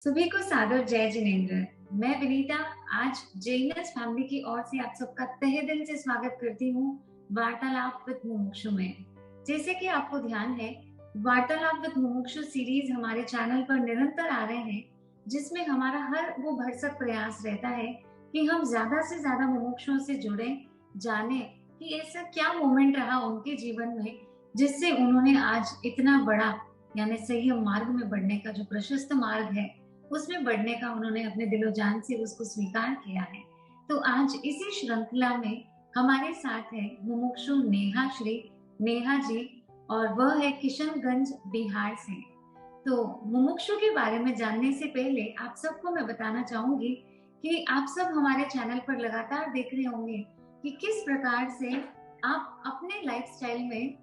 सभी को सादर जय जिनेंद्र। मैं विनीता आज जेएनएस फैमिली की ओर से आप सबका तहे दिल से स्वागत करती हूँ वार्तालाप विद मुमुक्षु में। जैसे कि आपको ध्यान है, वार्तालाप विद मुमुक्षु सीरीज हमारे चैनल पर निरंतर आ रहे हैं, जिसमें हमारा हर वो भरसक प्रयास रहता है कि हम ज्यादा से ज्यादा मुमुक्षुओं से जुड़े, जाने कि ऐसा क्या मोमेंट रहा उनके जीवन में जिससे उन्होंने आज इतना बड़ा यानी सही मार्ग में बढ़ने का जो प्रशस्त मार्ग है उसमें बढ़ने का उन्होंने अपने दिलो जान से उसको स्वीकार किया है। तो आज इसी श्रृंखला में हमारे साथ है मुमुक्षु नेहा जी, और वह है किशनगंज बिहार से। तो मुमुक्षु के बारे में जानने से पहले आप सबको मैं बताना चाहूंगी कि आप सब हमारे चैनल पर लगातार देख रहे होंगे कि किस प्रकार से आप अपने लाइफस्टाइल में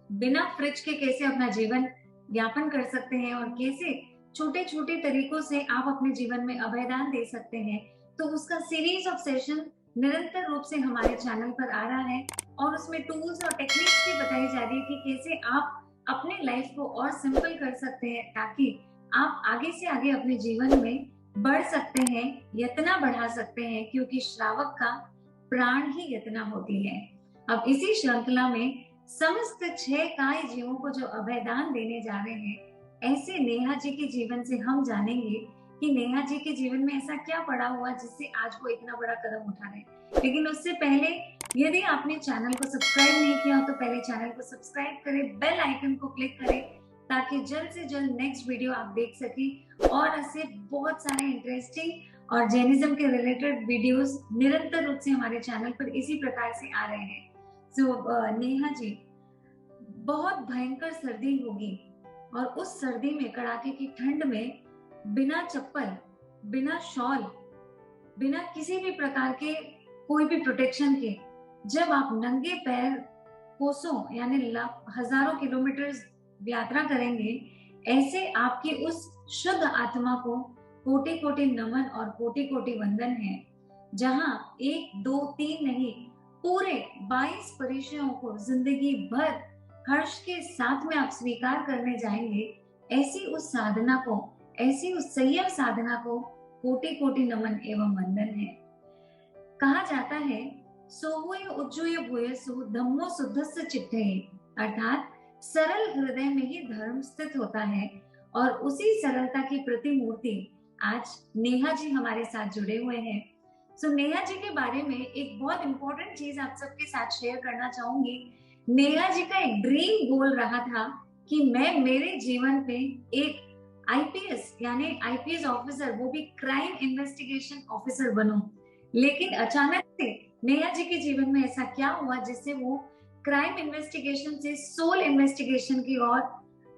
बिना फ्रिज के कैसे अपना जीवन यापन कर सकते हैं और कैसे छोटे छोटे तरीकों से आप अपने जीवन में अभयदान दे सकते हैं। तो उसका सीरीज ऑफ सेशन निरंतर रूप से हमारे चैनल पर आ रहा है और उसमें टूल्स और टेक्निक्स भी बताई जा रही है कि कैसे आप अपने लाइफ को और सिंपल कर सकते हैं ताकि आप आगे से आगे अपने जीवन में बढ़ सकते हैं, यतना बढ़ा सकते हैं, क्योंकि श्रावक का प्राण ही यतना होती है। अब इसी श्रृंखला में समस्त 6 काय जीवों को जो अभयदान देने जा रहे हैं, ऐसे नेहा जी के जीवन से हम जानेंगे कि नेहा जी के जीवन में ऐसा क्या पड़ा हुआ जिससे आज वो इतना बड़ा कदम उठा रहे हैं। लेकिन उससे पहले यदि आपने चैनल को सब्सक्राइब नहीं किया हो तो पहले चैनल को सब्सक्राइब करें, बेल आइकन को क्लिक करें ताकि जल्द से जल्द नेक्स्ट वीडियो आप देख सकें और ऐसे बहुत सारे इंटरेस्टिंग और जैनिज्म के रिलेटेड वीडियोस निरंतर रूप से हमारे चैनल पर इसी प्रकार से आ रहे हैं। नेहा जी, बहुत भयंकर सर्दी होगी और उस सर्दी में, कड़ाके की ठंड में, बिना चप्पल, बिना शॉल, बिना किसी भी प्रकार के कोई भी प्रोटेक्शन के जब आप नंगे पैर कोसों यानी हजारों किलोमीटर यात्रा करेंगे, ऐसे आपकी उस शुद्ध आत्मा को कोटि कोटि नमन और कोटि कोटि वंदन है। जहां 1 2 3 नहीं, पूरे 22 परिचयों को जिंदगी भर हर्ष के साथ में आप स्वीकार करने जाएंगे, ऐसी उस साधना को, ऐसी उस संयम साधना को कोटि कोटि नमन एवं वंदन है। कहा जाता है सोहुय उज्जूय भूयसु धम्मो शुद्धस्य चित्ते, अर्थात सरल हृदय में ही धर्म स्थित होता है। और उसी सरलता की प्रतिमूर्ति आज नेहा जी हमारे साथ जुड़े हुए हैं। नेहा जी के बारे में एक बहुत इंपॉर्टेंट चीज आप सबके साथ शेयर करना चाहूंगी। नेहा जी का एक ड्रीम गोल रहा था कि मैं मेरे जीवन पे एक आईपीएस यानी आईपीएस ऑफिसर, वो भी क्राइम इन्वेस्टिगेशन ऑफिसर बनूं। लेकिन अचानक से नेहा जी के जीवन में ऐसा क्या हुआ जिससे वो क्राइम इन्वेस्टिगेशन से सोल इन्वेस्टिगेशन की ओर,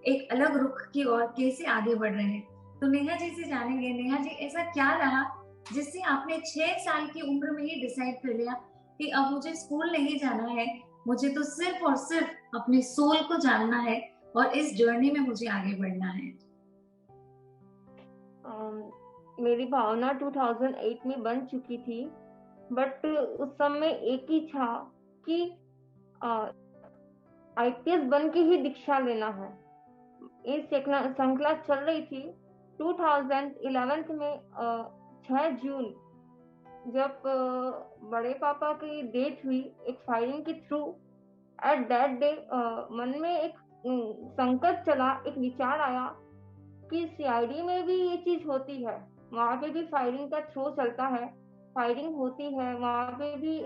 एक अलग रुख की ओर कैसे आगे बढ़ रहे हैं। तो नेहा जी से जानेंगे, नेहा जी ऐसा क्या रहा जिससे आपने 6 साल की उम्र में ही डिसाइड कर लिया कि अब मुझे स्कूल नहीं जाना है, मुझे तो सिर्फ और सिर्फ अपने सोल को जानना है और इस जर्नी में मुझे आगे बढ़ना है। मेरी भावना 2008 में बन चुकी थी, बट उस समय एक ही था कि आईपीएस बन के ही दीक्षा लेना है। ये श्रृंखला चल रही थी। 2011 में 6 जून जब बड़े पापा की डेथ हुई एक फायरिंग के थ्रू, एट दैट डे मन में एक संकट चला, एक विचार आया कि सीआईडी में भी ये चीज होती है, वहां पे भी फायरिंग का थ्रो चलता है, फायरिंग होती है, वहां पे भी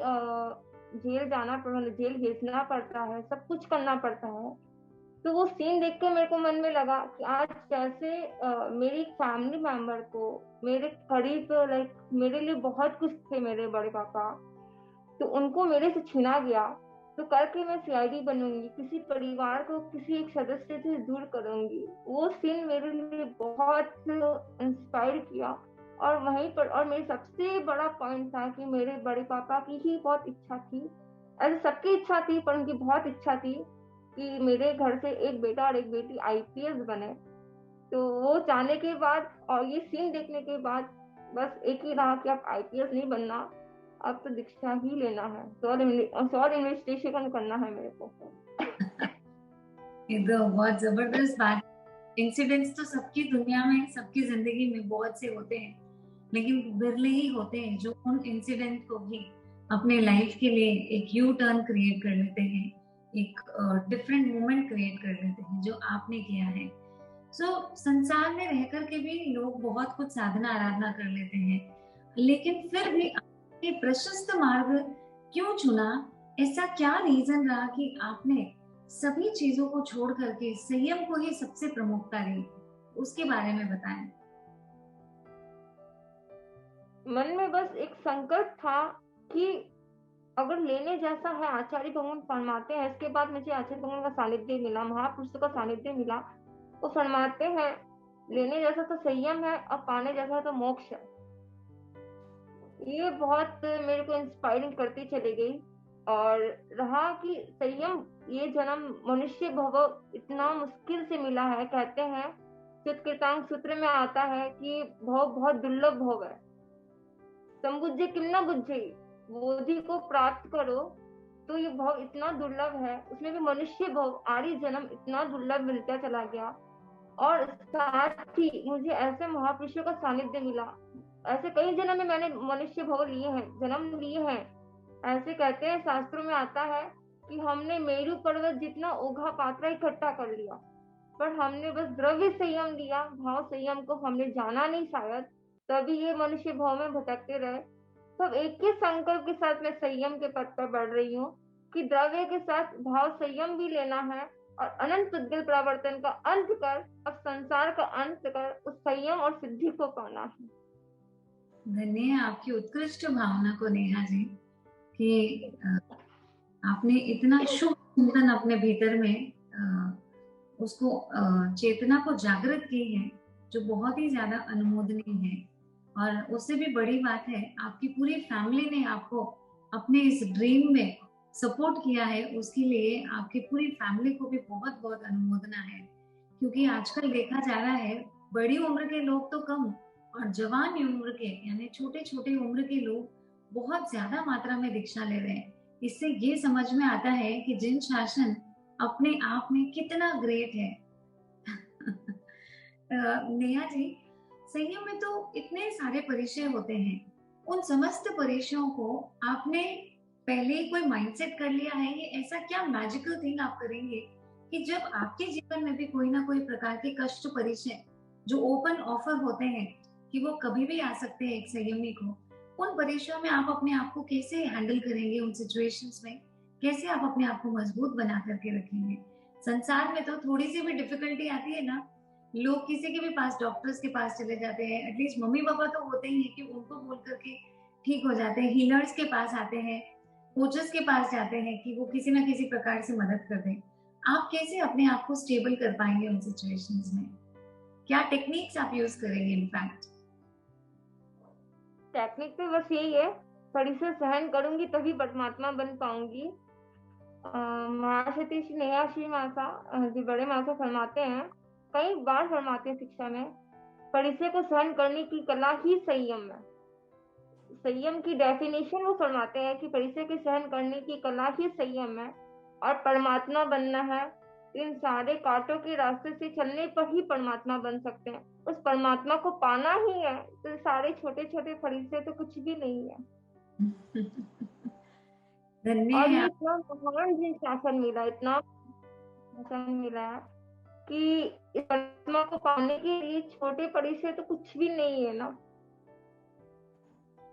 जेल जाना पड़ता, जेल भेजना पड़ता है, सब कुछ करना पड़ता है। तो वो सीन देख के मेरे को मन में लगा कि आज कैसे मेरी फैमिली मेंबर को, मेरे करीब, लाइक मेरे लिए बहुत कुछ थे मेरे बड़े पापा, तो उनको मेरे से छीना गया। तो करके मैं सीआईडी बनूंगी, किसी परिवार को किसी एक सदस्य से दूर करूंगी। वो सीन मेरे लिए बहुत इंस्पायर किया। और वहीं पर, और मेरी सबसे बड़ा पॉइंट था कि मेरे बड़े पापा की ही बहुत इच्छा थी, ऐसे सबकी इच्छा थी पर उनकी बहुत इच्छा थी कि मेरे घर से एक बेटा और एक बेटी आईपीएस बने। तो वो चाहने के बाद और ये सीन देखने के बाद बस एक ही रहा कि अब आईपीएस नहीं बनना, अब तो दीक्षा ही लेना है, सॉल इन्वेस्टिगेशन करना है मेरे को। ये तो बहुत जबरदस्त बात इंसिडेंट्स तो सबकी दुनिया में, सबकी जिंदगी में बहुत से होते हैं, लेकिन विरले ही होते हैं जो उन इंसिडेंट को भी अपने लाइफ के लिए एक यू टर्न क्रिएट कर लेते हैं, एक डिफरेंट मोमेंट क्रिएट कर लेते हैं, जो आपने किया है। संसार में रह करके भी लोग बहुत कुछ साधना आराधना कर लेते हैं, लेकिन फिर भी आपने प्रशस्त मार्ग क्यों चुना? ऐसा क्या रीजन रहा कि आपने सभी चीजों को छोड़ करके संयम को ही सबसे प्रमुखता दी? उसके बारे में बताएं। मन में बस एक संकल्प था कि अगर लेने जैसा है, आचार्य भगवान फरमाते हैं, इसके बाद मुझे आचार्य भगवान का सानिध्य मिला, महापुरुषों का सानिध्य मिला। वो फरमाते हैं लेने जैसा तो संयम है और पाने जैसा तो मोक्ष है। ये बहुत मेरे को इंस्पायरिंग करती चली गई। और रहा कि संयम, ये जन्म मनुष्य भव इतना मुश्किल से मिला है। कहते हैं चित्कृतांग सूत्र में आता है कि भव बहुत दुर्लभ भव है। संबुद्धि किम्ना बुद्धि, बोधि को प्राप्त करो तो ये भव इतना दुर्लभ है। उसमें भी मनुष्य भव, आर्य जन्म इतना दुर्लभ मिलता चला गया। और साथ ही मुझे ऐसे महापुरुषों का सानिध्य मिला। ऐसे कई जन्म में मैंने मनुष्य भव लिए हैं, जन्म लिए हैं। ऐसे कहते हैं, शास्त्रों में आता है कि हमने मेरू पर्वत जितना ओघा पात्रा इकट्ठा कर लिया, पर हमने बस द्रव्य संयम लिया, भाव संयम को हमने जाना नहीं शायद, तभी ये मनुष्य भाव में भटकते रहे। सब एक ही संकल्प के साथ मैं संयम के पथ पर बढ़ रही हूँ कि द्रव्य के साथ भाव संयम भी लेना है और अनंत उद्गल प्रवर्तन का अंत कर, अब संसार का अंत कर, उस संयम और सिद्धि को पाना है। धन्य है आपकी उत्कृष्ट भावना को नेहा जी, कि आपने इतना शुभ चिंतन अपने भीतर में उसको चेतना को जागृत की है, जो बहुत ही ज्यादा अनुमोदनीय है। और उससे भी बड़ी बात है, आपकी पूरी फैमिली ने आपको अपने इस ड्रीम में सपोर्ट किया है। उसके लिए आपकी पूरी फैमिली को भी बहुत बहुत अनुमोदना है, क्योंकि आजकल देखा जा रहा है बड़ी उम्र के लोग तो कम, और जवान उम्र के यानी छोटे छोटे उम्र के लोग बहुत ज्यादा मात्रा में दीक्षा ले रहे हैं। इससे ये समझ में आता है कि जिन शासन अपने आप में कितना ग्रेट है। नेहा जी, संयम में तो इतने सारे परिचय होते हैं, उन समस्त परिचयों को आपने पहले ही कोई माइंडसेट कर लिया है? ये ऐसा क्या मैजिकल थिंग आप करेंगे कि जब आपके जीवन में भी कोई ना कोई प्रकार के कष्ट परिचय जो ओपन ऑफर होते हैं कि वो कभी भी आ सकते हैं एक संयमी को, उन परिचयों में आप अपने आप को कैसे हैंडल करेंगे? उन सिचुएशंस में कैसे आप अपने आप को मजबूत बना करके रखेंगे? संसार में तो थोड़ी सी भी डिफिकल्टी आती है ना, लोग किसी के भी पास, डॉक्टर्स के पास चले जाते हैं, एटलीस्ट मम्मी पापा तो होते ही हैं कि उनको बोल करके ठीक हो जाते हैं, हीलर्स के पास आते हैं, कोचेस के पास जाते हैं कि वो किसी ना किसी प्रकार से मदद कर दें। आप कैसे अपने आप को स्टेबल कर पाएंगे उन सिचुएशंस में? क्या टेक्निक्स आप यूज करेंगे? इनफैक्ट टेक्निक तो बस यही है, थोड़ी से सहन करूंगी तभी परमात्मा बन पाऊंगी। महासती नेहा श्री माता जी बड़े माता फरमाते हैं, कई बार फरमाते हैं शिक्षा में, परिचय को सहन करने की कला ही संयम है। संयम की डेफिनेशन वो फरमाते हैं कि परिचय के सहन करने की कला ही संयम है और परमात्मा बनना है। इन सारे कांटों के रास्ते से चलने पर ही परमात्मा बन सकते हैं। उस परमात्मा को पाना ही है, तो सारे छोटे छोटे परिचय तो कुछ भी नहीं है। और ये इतना महान जिन शासन मिला, इतना शासन मिला है कि इस परमात्मा को पाने के लिए छोटे परिचय तो कुछ भी नहीं है ना।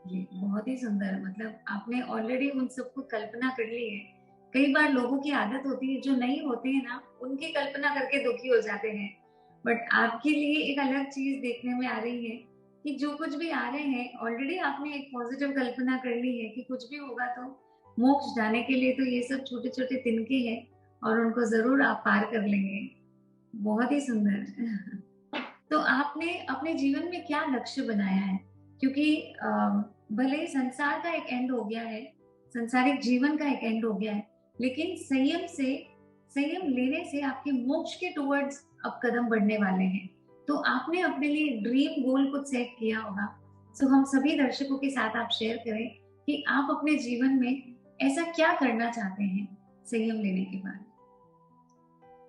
जी, बहुत ही सुंदर। मतलब आपने ऑलरेडी उन सबको कल्पना कर ली है। कई बार लोगों की आदत होती है, जो नहीं होती है ना, उनकी कल्पना करके दुखी हो जाते हैं, बट आपके लिए एक अलग चीज देखने में आ रही है कि जो कुछ भी आ रहे हैं, ऑलरेडी आपने एक पॉजिटिव कल्पना कर ली है कि कुछ भी होगा तो मोक्ष जाने के लिए तो ये सब छोटे छोटे तिनके हैं और उनको जरूर आप पार कर लेंगे। बहुत ही सुंदर। तो आपने अपने जीवन में क्या लक्ष्य बनाया है? क्योंकि भले ही संसार का एक एंड हो गया है, संसारिक जीवन का एक एंड हो गया है, लेकिन संयम लेने से आपके मोक्ष के टुवर्ड्स अब कदम बढ़ने वाले हैं। तो आपने अपने लिए ड्रीम गोल कुछ सेट किया होगा, तो हम सभी दर्शकों के साथ आप शेयर करें कि आप अपने जीवन में ऐसा क्या करना चाहते हैं संयम लेने के बाद।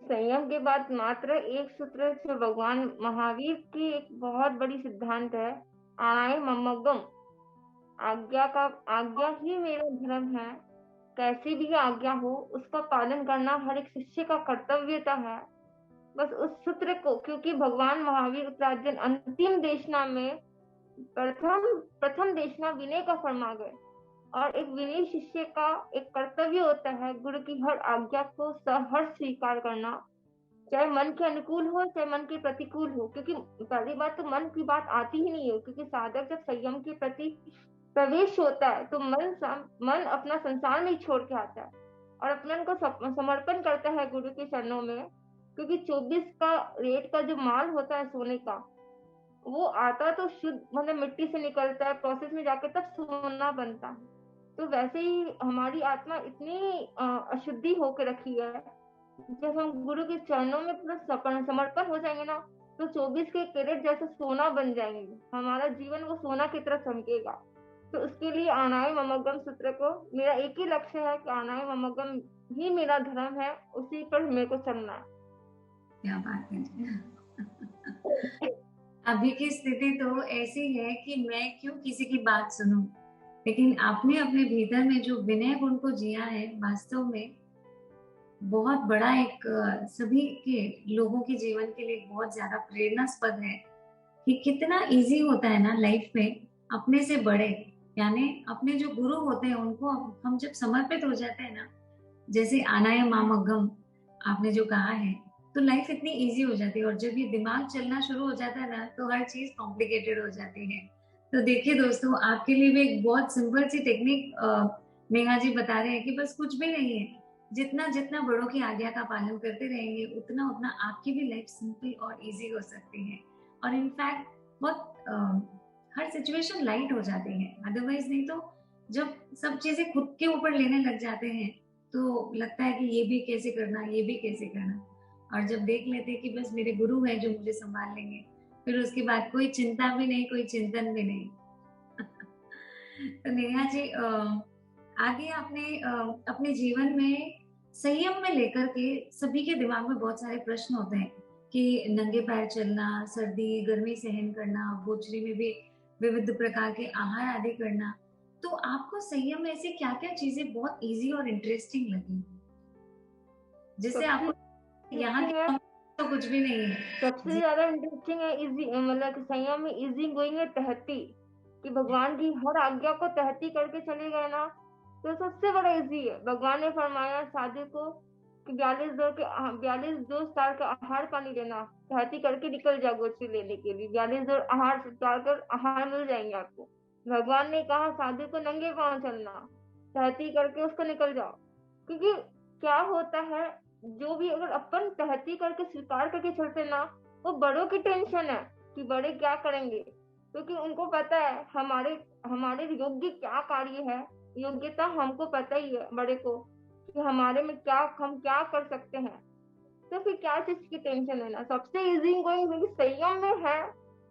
संयम के बाद मात्र एक सूत्र जो भगवान महावीर की एक बहुत बड़ी सिद्धांत है, आणाय ममगम, आज्ञा ही मेरा धर्म है। कैसी भी आज्ञा हो उसका पालन करना हर एक शिष्य का कर्तव्यता है। बस उस सूत्र को, क्योंकि भगवान महावीर उत्तरार्जुन अंतिम देशना में प्रथम प्रथम देशना विनय का फरमा गए, और एक विनयी शिष्य का एक कर्तव्य होता है गुरु की हर आज्ञा को सहर्ष स्वीकार करना, चाहे मन के अनुकूल हो चाहे मन के प्रतिकूल हो। क्योंकि पहली बात तो मन की बात आती ही नहीं है, क्योंकि साधक जब संयम के प्रति प्रवेश होता है तो मन अपना संसार में ही छोड़ के आता है और अपने को समर्पण करता है गुरु के चरणों में। क्योंकि 24 का रेट का जो माल होता है सोने का, वो आता तो शुद्ध मतलब मिट्टी से निकलता है, प्रोसेस में जाके तब सोना बनता है। तो वैसे ही हमारी आत्मा इतनी अशुद्धि होके रखी है, जब हम गुरु के चरणों में पूरा समर्पण हो जाएंगे ना, तो 24 के कैरेट जैसे सोना बन जाएंगे, हमारा जीवन वो सोना की तरह चमकेगा। तो उसके लिए आनाय ममगम सूत्र को, मेरा एक ही लक्ष्य है कि आनाय ममगम ही मेरा धर्म है, उसी पर मेरे को चलना है। क्या बात है। अभी की स्थिति तो ऐसी है कि मैं क्यों किसी की बात सुनूं, लेकिन आपने अपने भीतर में जो विनय गुण को जिया है, वास्तव में बहुत बड़ा एक सभी के लोगों के जीवन के लिए बहुत ज्यादा प्रेरणास्पद है कि कितना इजी होता है ना लाइफ में अपने से बड़े, यानी अपने जो गुरु होते हैं उनको हम जब समर्पित हो जाते हैं ना, जैसे आनाय मामगम आपने जो कहा है, तो लाइफ इतनी इजी हो जाती है। और जब ये दिमाग चलना शुरू हो जाता है ना, तो हर चीज कॉम्प्लिकेटेड हो जाती है। तो देखिए दोस्तों, आपके लिए भी एक बहुत सिंपल सी टेक्निक नेहा जी बता रहे हैं कि बस कुछ भी नहीं है, जितना जितना बड़ों की आज्ञा का पालन करते रहेंगे उतना उतना आपकी भी लाइफ सिंपल और इजी हो सकती है। और इनफैक्ट बहुत हर सिचुएशन लाइट हो जाती है। अदरवाइज नहीं तो जब सब चीजें खुद के ऊपर लेने लग जाते हैं तो लगता है कि ये भी कैसे करना, ये भी कैसे करना। और जब देख लेते हैं कि बस मेरे गुरु हैं जो मुझे संभाल लेंगे, फिर उसके बाद कोई चिंता भी नहीं, कोई चिंतन भी नहीं। तो नेहा जी, आगे आपने अपने जीवन में संयम में लेकर के सभी के दिमाग में बहुत सारे प्रश्न होते हैं कि नंगे पैर चलना, सर्दी गर्मी सहन करना, गोचरी में भी विविध प्रकार के आहार आदि करना। तो आपको संयम में ऐसी क्या क्या चीजें बहुत इजी और इंटरेस्टिंग लगी, जिससे आपको यहाँ की तो कुछ भी नहीं है? सबसे ज्यादा इंटरेस्टिंग है इजी, मतलब संयम में इजी गोइंग है तहती, कि भगवान की हर आज्ञा को तहती करके चले गए ना, तो सबसे बड़ा इजी है। भगवान ने फरमाया साधु को कि 42 साल का आहार का नहीं लेना, तहती करके निकल जाओ गोचरी लेने के लिए, 42 आहार डालकर आहार मिल जाएंगे आपको। भगवान ने कहा साधु को नंगे पांव चलना, तहती करके उसको निकल जाओ। क्योंकि क्या होता है, जो भी अगर अपन तहती करके स्वीकार करके चलते ना, वो बड़ों की टेंशन है कि बड़े क्या करेंगे, क्योंकि उनको पता है हमारे हमारे योग्य क्या कार्य है, योग्यता हमको पता ही है बड़े को कि हमारे में क्या, हम क्या कर सकते हैं। तो फिर क्या चीज की टेंशन है ना। सबसे इजी गोइंग संयम में है,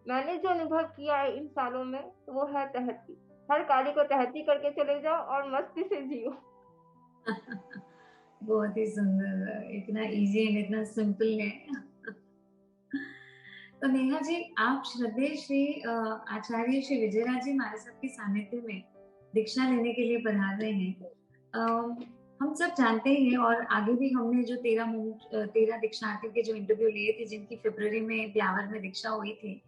मैंने जो अनुभव किया है इन सालों में, तो वो है तहती। हर कार्य को तहती करके चले जाओ और मस्ती से जियो। बहुत ही सुंदर, इतना इजी एंड इतना सिंपल है। तो नेहा जी, आप श्रद्धेय श्री आचार्य श्री विजयराज जी महाराज साहब के सानिध्य में दीक्षा लेने के लिए पधार रहे हैं। हम सब जानते हैं, और आगे भी हमने जो 13 दीक्षार्थियों के जो इंटरव्यू लिए थे, जिनकी फरवरी में ब्यावर में दीक्षा हुई थी,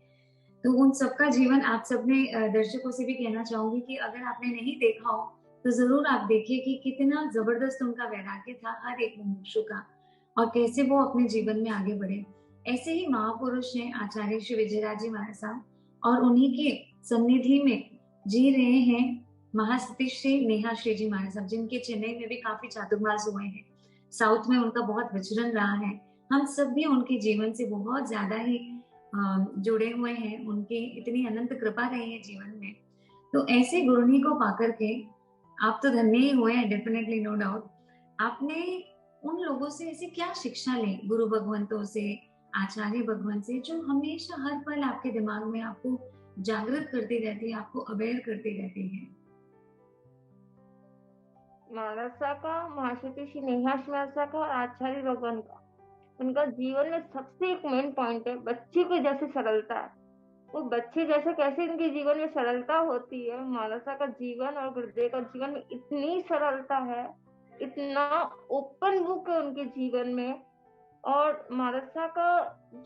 तो उन सबका जीवन आप सबने दर्शकों से भी कहना चाहूंगी कि अगर आपने नहीं देखा हो तो जरूर आप देखिए कि कितना जबरदस्त उनका वैराग्य था हर एक मुमुक्षु का, और कैसे वो अपने जीवन में आगे बढ़े। ऐसे ही महापुरुष हैं आचार्य श्री विजयराज जी महाराज साहब, और उन्हीं के सन्निधि में जी रहे हैं महासती श्री नेहा श्री जी महाराज साहब, जिनके चेन्नई में भी काफी चातुर्मास हुए हैं, साउथ में उनका बहुत विचरण रहा है। हम सब भी उनके जीवन से बहुत ज्यादा ही जुड़े हुए हैं, उनकी इतनी अनंत कृपा रही है जीवन में। तो ऐसे गुरुनी को पाकर के आप तो धन्य ही हुए हैं, डेफिनेटली, नो डाउट। आपने उन लोगों से ऐसी क्या शिक्षा ली, गुरु भगवंतों से, आचार्य भगवान से, जो हमेशा हर पल आपके दिमाग में आपको जागृत करती रहती है, आपको अवेयर करती रहती है? महाराज का, महासती श्री नेहा महाराज का और आचार्य भगवान का। उनका जीवन में सबसे एक मेन पॉइंट है बच्चे के जैसे सरलता है। वो बच्चे जैसे कैसे इनके जीवन में सरलता होती है, मानसा का जीवन और गुरुदेव का जीवन में इतनी सरलता है, इतना ओपन बुक है उनके जीवन में। और मानसा का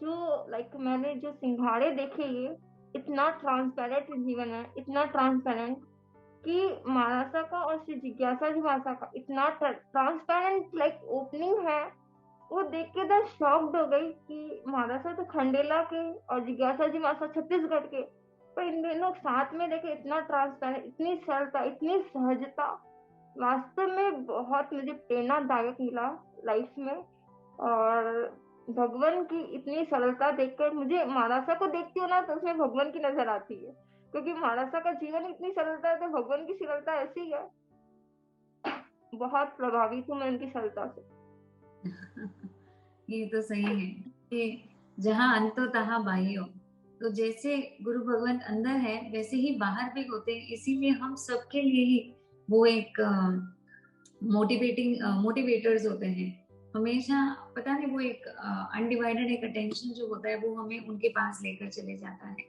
जो मैंने जो सिंघाड़े देखे, ये इतना ट्रांसपेरेंट जीवन है, इतना ट्रांसपेरेंट कि मानसा का और श्री जिज्ञासा जी मानसा का इतना ट्रांसपेरेंट ओपनिंग है। वो देख के तो शॉक्ड हो गई कि महाराष्ट्र तो खंडेला के और जिज्ञासा जी मासा छत्तीसगढ़ के, पर इन दोनों साथ में देखे इतना ट्रांसपेरेंट, इतनी सरलता, इतनी सहजता, वास्तव में बहुत मुझे प्रेरणादायक मिला लाइफ में। और भगवान की इतनी सरलता देखकर मुझे महाराष्ट्र को देखती हूँ ना तो उसमें भगवान की नजर आती है, क्योंकि महाराष्ट्र का जीवन इतनी सरलता है तो भगवान की सरलता ऐसी है। बहुत प्रभावित हूँ मैं उनकी सरलता से। ये तो सही है कि जहाँ अंतो तहाँ बाह्यो, तो जैसे गुरु भगवंत अंदर है वैसे ही बाहर भी होते हैं, इसीलिए हम सबके लिए ही वो एक मोटिवेटर्स होते हैं हमेशा। पता नहीं वो एक अनडिवाइडेड एक अटेंशन जो होता है वो हमें उनके पास लेकर चले जाता है,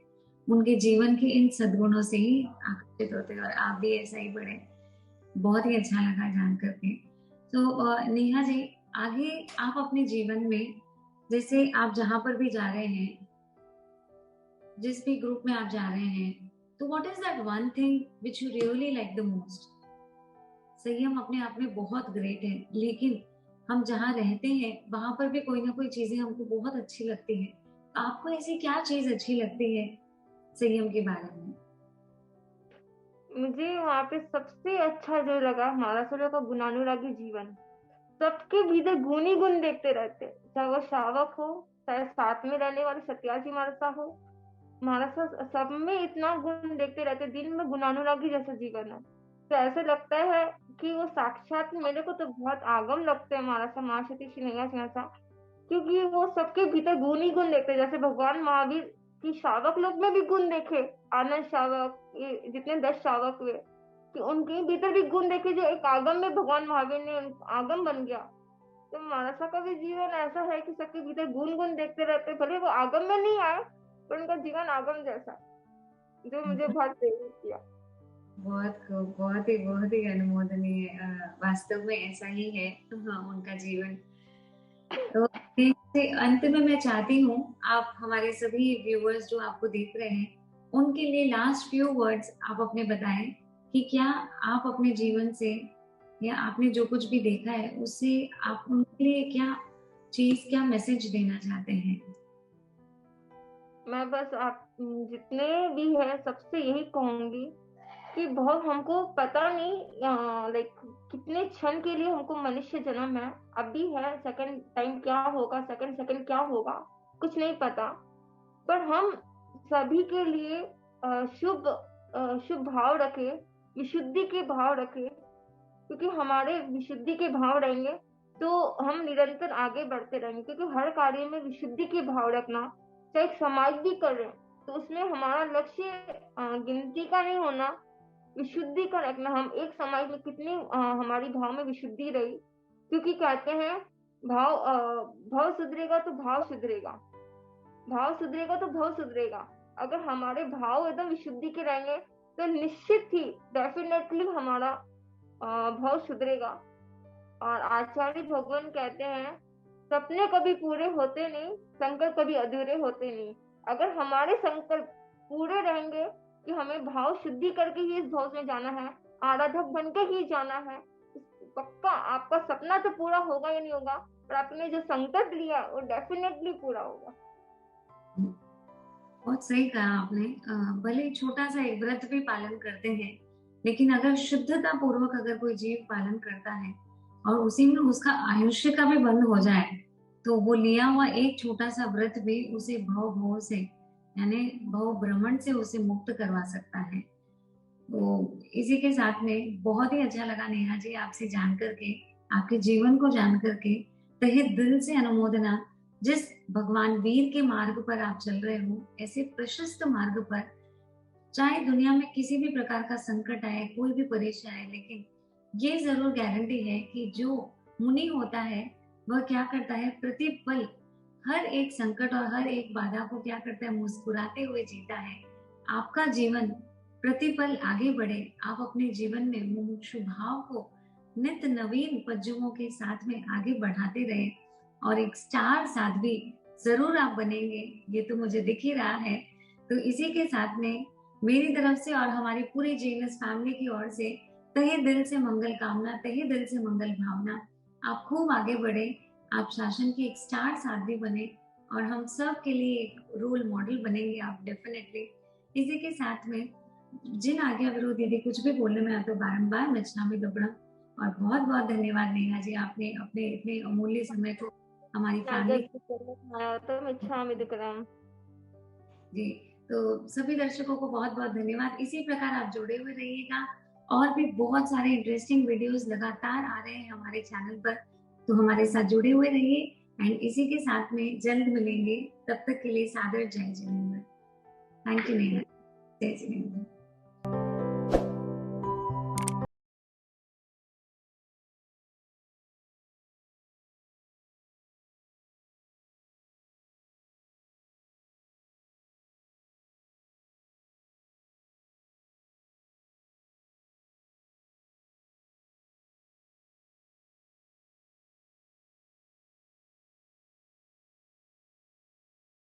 उनके जीवन के इन सद्गुणों से ही आकर्षित होते हैं। और आप भी ऐसा ही पढ़े, बहुत ही अच्छा लगा जान करके। तो नेहा जी, आगे आप अपने जीवन में, जैसे आप जहां पर भी जा रहे हैं, जिस भी ग्रुप में आप जा रहे हैं, तो what is that one thing which you really like the most? संयम अपने आप में बहुत ग्रेट है, लेकिन हम जहाँ रहते हैं वहां पर भी कोई ना कोई चीजें हमको बहुत अच्छी लगती है। आपको ऐसी क्या चीज अच्छी लगती है संयम के बारे में? मुझे वहाँ पे सबसे अच्छा जो लगा महाराष्ट्र का गुणानुरागी जीवन। सबके भीतर गुण ही गुण देखते रहते, चाहे वो शावक हो, चाहे साथ में रहने वाले सत्याजी महाराजा हो, महाराष्ट्र सब में इतना गुण देखते रहते, दिन में गुणानुरागी जैसा जीवन है। तो ऐसे लगता है कि वो साक्षात, मेरे को तो बहुत आगम लगते हैं महाराष्ट्र महाशक्ति श्रीनिवास महाराजा, क्योंकि वो सबके भीतर गुण ही गुण देखते, जैसे भगवान महावीर की शावक लोग में भी गुण देखे, आनंद शावक, ये जितने 10 शावक हुए कि उनके भीतर भी गुण देखे, जो एक आगम में भगवान महावीर ने आगम बन गया। तो मानसा का भी जीवन ऐसा है कि सबके भीतर गुण गुण देखते रहते, भले वो आगम में नहीं आए पर उनका जीवन आगम जैसा, जो मुझे बहुत प्रेरित किया। बहुत खूब, बहुत ही अनुमोदनीय। वास्तव में ऐसा ही है। हाँ, उनका जीवन। तो अंत में मैं चाहती हूँ आप हमारे सभी व्यूअर्स जो आपको देख रहे हैं उनके लिए लास्ट फ्यू वर्ड्स आप अपने बताएं कि क्या आप अपने जीवन से या आपने जो कुछ भी देखा है उससे आप उनके लिए क्या चीज, क्या मैसेज देना चाहते हैं? मैं बस आप जितने भी है सबसे यही कहूंगी कि बहुत हमको पता नहीं कितने क्षण के लिए हमको मनुष्य जन्म है, अभी है, सेकंड टाइम क्या होगा, सेकंड सेकंड क्या होगा, कुछ नहीं पता। पर हम सभी के लिए शुभ भाव रखे, विशुद्धि के भाव रखे, क्योंकि हमारे विशुद्धि के भाव रहेंगे तो हम निरंतर आगे बढ़ते रहेंगे। क्योंकि हर कार्य में विशुद्धि के भाव रखना, चाहे एक समाज भी कर रहे तो उसमें हमारा लक्ष्य गिनती का नहीं होना, विशुद्धि का रखना। हम एक समाज में कितनी हमारी भाव में विशुद्धि रही, क्योंकि कहते हैं भाव सुधरेगा तो भाव सुधरेगा, भाव सुधरेगा तो भाव सुधरेगा। अगर हमारे भाव एकदम विशुद्धि के रहेंगे तो निश्चित ही डेफिनेटली हमारा भाव सुधरेगा। और आचार्य भगवान कहते हैं सपने कभी पूरे होते नहीं, संकल्प कभी अधूरे होते नहीं। अगर हमारे संकल्प पूरे रहेंगे कि हमें भाव शुद्धि करके ही इस भाव में जाना है, आराधक बन के ही जाना है, पक्का आपका सपना तो पूरा होगा या नहीं होगा, पर आपने जो संकल्प लिया वो डेफिनेटली पूरा होगा। बहुत सही कहा आपने। भले छोटा सा एक व्रत भी पालन करते हैं, लेकिन अगर शुद्धता पूर्वक अगर कोई जीव पालन करता है और उसी में उसका आयुष्य का भी बंद हो जाए तो वो लिया हुआ एक छोटा सा व्रत भी उसे भव से, यानी भव भ्रमण से उसे मुक्त करवा सकता है। तो इसी के साथ में बहुत ही अच्छा लगा नेहा जी आपसे जान करके, आपके जीवन को जान करके, तहे दिल से अनुमोदना। जिस भगवान वीर के मार्ग पर आप चल रहे हो, ऐसे प्रशस्त मार्ग पर, चाहे दुनिया में किसी भी प्रकार का संकट आए, कोई भी परेशानी आए, लेकिन ये जरूर गारंटी है कि जो मुनि होता है वह क्या करता है, प्रतिपल हर एक संकट और हर एक बाधा को क्या करता है, मुस्कुराते हुए जीता है। आपका जीवन प्रतिपल आगे बढ़े, आप अपने जीवन में मुमुक्षु भाव को नित्य नवीन पज्जुओं के साथ में आगे बढ़ाते रहे और एक स्टार साध्वी जरूर आप बनेंगे, ये तो मुझे दिख ही रहा है। तो इसी के साथ में मेरी तरफ से और हमारी पूरी जीनस फैमिली की ओर से तहे दिल से मंगल कामना, तहे दिल से मंगल भावना। आप खूब आगे बढ़े, आप शासन की एक स्टार साध्वी बने और हम सब के लिए एक रोल मॉडल बनेंगे आप डेफिनेटली। इसी के साथ में जिन आज्ञा विरोध यदि कुछ भी बोलने में आते बारंबार मिच्छामि दुक्कडम। और बहुत बहुत धन्यवाद नेहा जी, आपने अपने इतने अमूल्य समय को हमारी फैमिली इच्छामि दुक्कडम। जी, तो सभी दर्शकों को बहुत बहुत धन्यवाद। इसी प्रकार आप जुड़े हुए रहिएगा, और भी बहुत सारे इंटरेस्टिंग वीडियोस लगातार आ रहे हैं हमारे चैनल पर, तो हमारे साथ जुड़े हुए रहिए। एंड इसी के साथ में जल्द मिलेंगे, तब तक के लिए सादर जय जिनेंद्र। थैंक यू नेहा, जय जिनेंद्र।